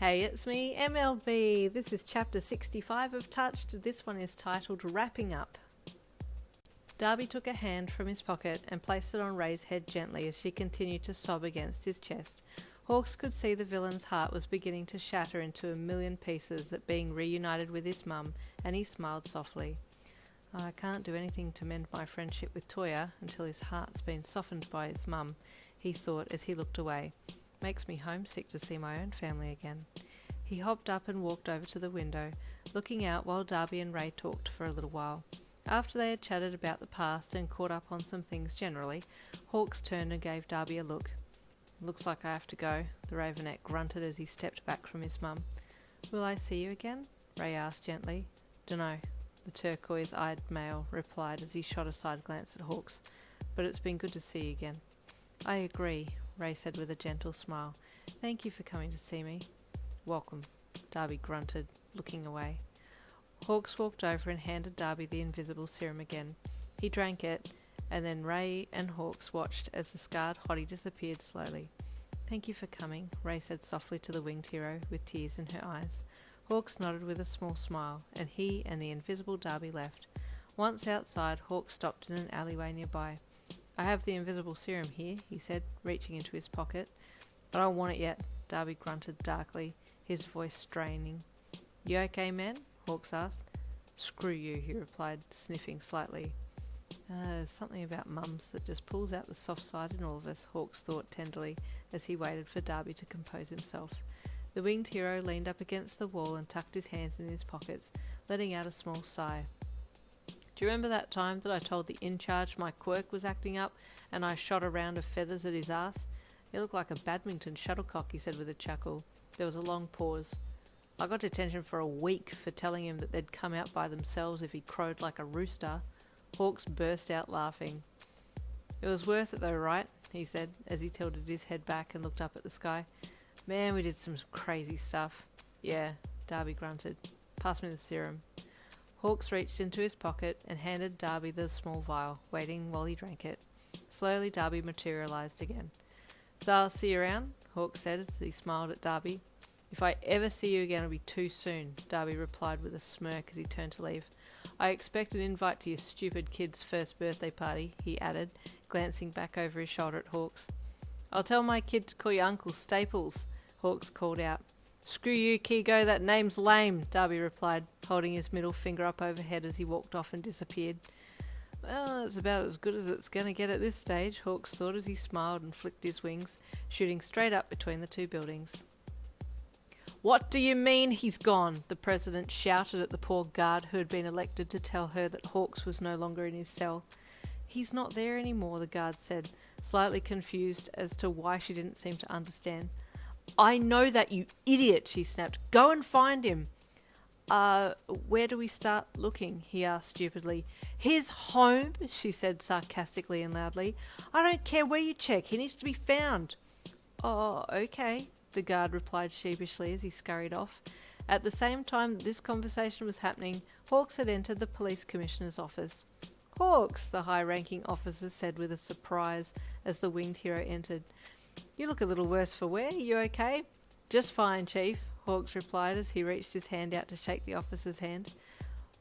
Hey, it's me, MLB. This is chapter 65 of Touched. This one is titled Wrapping Up. Darby took a hand from his pocket and placed it on Ray's head gently as she continued to sob against his chest. Hawks could see the villain's heart was beginning to shatter into a million pieces at being reunited with his mum, and he smiled softly. I can't do anything to mend my friendship with Toya until his heart's been softened by his mum, he thought as he looked away. Makes me homesick to see my own family again. He hopped up and walked over to the window, looking out while Darby and Ray talked for a little while. After they had chatted about the past and caught up on some things generally, Hawks turned and gave Darby a look. Looks like I have to go, the Ravenet grunted as he stepped back from his mum. Will I see you again? Ray asked gently. Dunno, the turquoise-eyed male replied as he shot a side glance at Hawks. But it's been good to see you again. I agree, Ray said with a gentle smile. Thank you for coming to see me. Welcome, Darby grunted, looking away. Hawks walked over and handed Darby the invisible serum again. He drank it, and then Ray and Hawks watched as the scarred hottie disappeared slowly. Thank you for coming, Ray said softly to the winged hero, with tears in her eyes. Hawks nodded with a small smile, and he and the invisible Darby left. Once outside, Hawks stopped in an alleyway nearby. I have the invisible serum here, he said, reaching into his pocket. I don't want it yet, Darby grunted darkly, his voice straining. You okay, man? Hawks asked. Screw you, he replied, sniffing slightly. There's something about mums that just pulls out the soft side in all of us, Hawks thought tenderly, as he waited for Darby to compose himself. The winged hero leaned up against the wall and tucked his hands in his pockets, letting out a small sigh. Do you remember that time that I told the in-charge my quirk was acting up and I shot a round of feathers at his ass? It looked like a badminton shuttlecock, he said with a chuckle. There was a long pause. I got detention for a week for telling him that they'd come out by themselves if he crowed like a rooster. Hawks burst out laughing. It was worth it though, right? He said as he tilted his head back and looked up at the sky. Man, we did some crazy stuff. Yeah, Darby grunted. Pass me the serum. Hawks reached into his pocket and handed Darby the small vial, waiting while he drank it. Slowly Darby materialised again. So I'll see you around, Hawks said as he smiled at Darby. If I ever see you again, it'll be too soon, Darby replied with a smirk as he turned to leave. I expect an invite to your stupid kid's first birthday party, he added, glancing back over his shoulder at Hawks. I'll tell my kid to call you Uncle Staples, Hawks called out. Screw you, Keigo, that name's lame, Darby replied, holding his middle finger up overhead as he walked off and disappeared. Well, it's about as good as it's going to get at this stage, Hawks thought as he smiled and flicked his wings, shooting straight up between the two buildings. What do you mean he's gone? The president shouted at the poor guard who had been elected to tell her that Hawks was no longer in his cell. He's not there anymore, the guard said, slightly confused as to why she didn't seem to understand. I know that, you idiot, she snapped. Go and find him. Where do we start looking? He asked stupidly. His home, she said sarcastically and loudly. I don't care where you check. He needs to be found. Oh, okay, the guard replied sheepishly as he scurried off. At the same time that this conversation was happening, Hawks had entered the police commissioner's office. Hawks, the high-ranking officer said with a surprise as the winged hero entered. You look a little worse for wear. You okay? Just fine, Chief, Hawks replied as he reached his hand out to shake the officer's hand.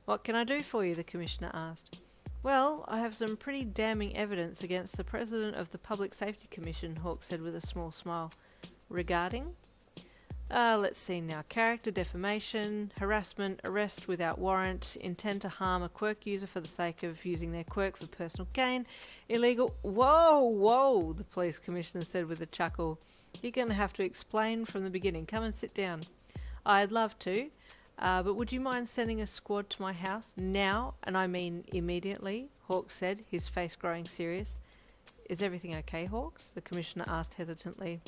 What can I do for you? The commissioner asked. Well, I have some pretty damning evidence against the president of the Public Safety Commission, Hawks said with a small smile. Regarding? Let's see now. Character defamation, harassment, arrest without warrant, intent to harm a quirk user for the sake of using their quirk for personal gain, illegal... Whoa, the police commissioner said with a chuckle. You're going to have to explain from the beginning. Come and sit down. I'd love to, but would you mind sending a squad to my house now, and I mean immediately, Hawks said, his face growing serious. Is everything okay, Hawks? The commissioner asked hesitantly.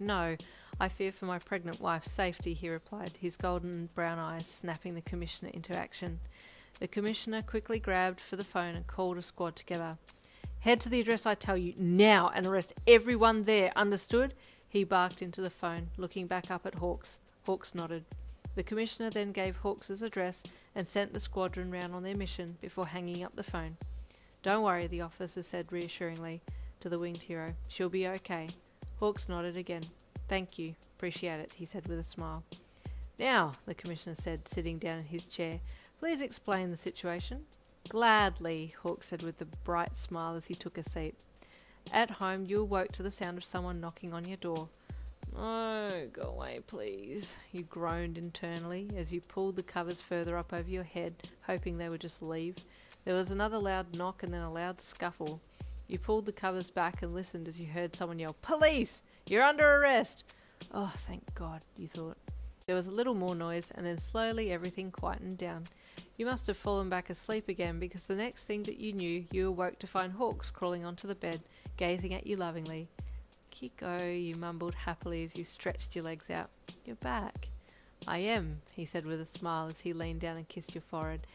No, I fear for my pregnant wife's safety, he replied, his golden brown eyes snapping the commissioner into action. The commissioner quickly grabbed for the phone and called a squad together. Head to the address I tell you now and arrest everyone there, understood? He barked into the phone, looking back up at Hawks. Hawks nodded. The commissioner then gave Hawks' address and sent the squadron round on their mission before hanging up the phone. Don't worry, the officer said reassuringly to the winged hero. She'll be okay. Hawks nodded again. Thank you. Appreciate it, he said with a smile. Now, the Commissioner said, sitting down in his chair, please explain the situation. Gladly, Hawk said with a bright smile as he took a seat. At home, you awoke to the sound of someone knocking on your door. Oh, go away, please, you groaned internally as you pulled the covers further up over your head, hoping they would just leave. There was another loud knock and then a loud scuffle. You pulled the covers back and listened as you heard someone yell, Police! You're under arrest! Oh, thank God, you thought. There was a little more noise, and then slowly everything quietened down. You must have fallen back asleep again, because the next thing that you knew, you awoke to find Hawks crawling onto the bed, gazing at you lovingly. Kiko, you mumbled happily as you stretched your legs out. You're back. I am, he said with a smile as he leaned down and kissed your forehead.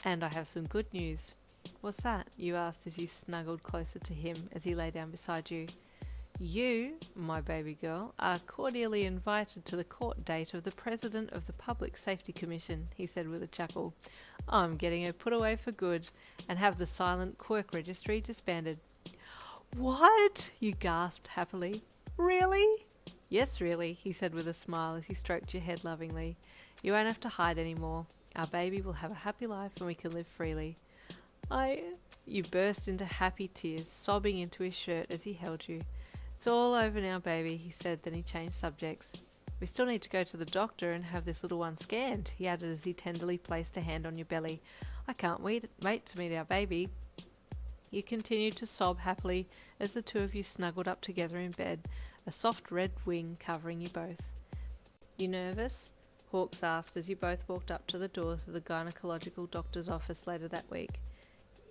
And I have some good news. What's that? You asked as you snuggled closer to him as he lay down beside you. You, my baby girl, are cordially invited to the court date of the President of the Public Safety Commission, he said with a chuckle. I'm getting her put away for good and have the silent quirk registry disbanded. What? You gasped happily. Really? Yes, really, he said with a smile as he stroked your head lovingly. You won't have to hide anymore. Our baby will have a happy life and we can live freely. You burst into happy tears, sobbing into his shirt as he held you. It's all over now, baby, he said, then he changed subjects. We still need to go to the doctor and have this little one scanned, he added as he tenderly placed a hand on your belly. I can't wait to meet our baby. You continued to sob happily as the two of you snuggled up together in bed, a soft red wing covering you both. You nervous? Hawks asked as you both walked up to the doors of the gynecological doctor's office later that week.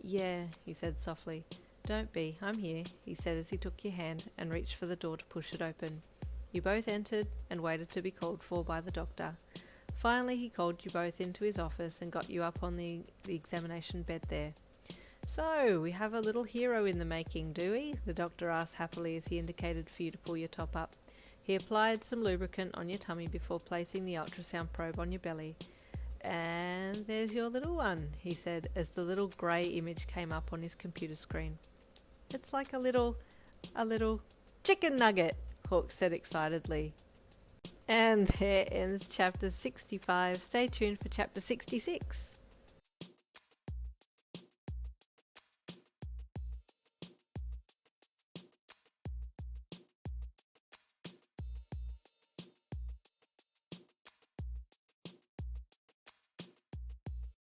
Yeah, he said softly. Don't be, I'm here, he said as he took your hand and reached for the door to push it open. You both entered and waited to be called for by the doctor. Finally, he called you both into his office and got you up on the examination bed there. So, we have a little hero in the making, do we? The doctor asked happily as he indicated for you to pull your top up. He applied some lubricant on your tummy before placing the ultrasound probe on your belly. And there's your little one, he said as the little grey image came up on his computer screen. It's like a little chicken nugget, Hawk said excitedly. And there ends chapter 65. Stay tuned for chapter 66.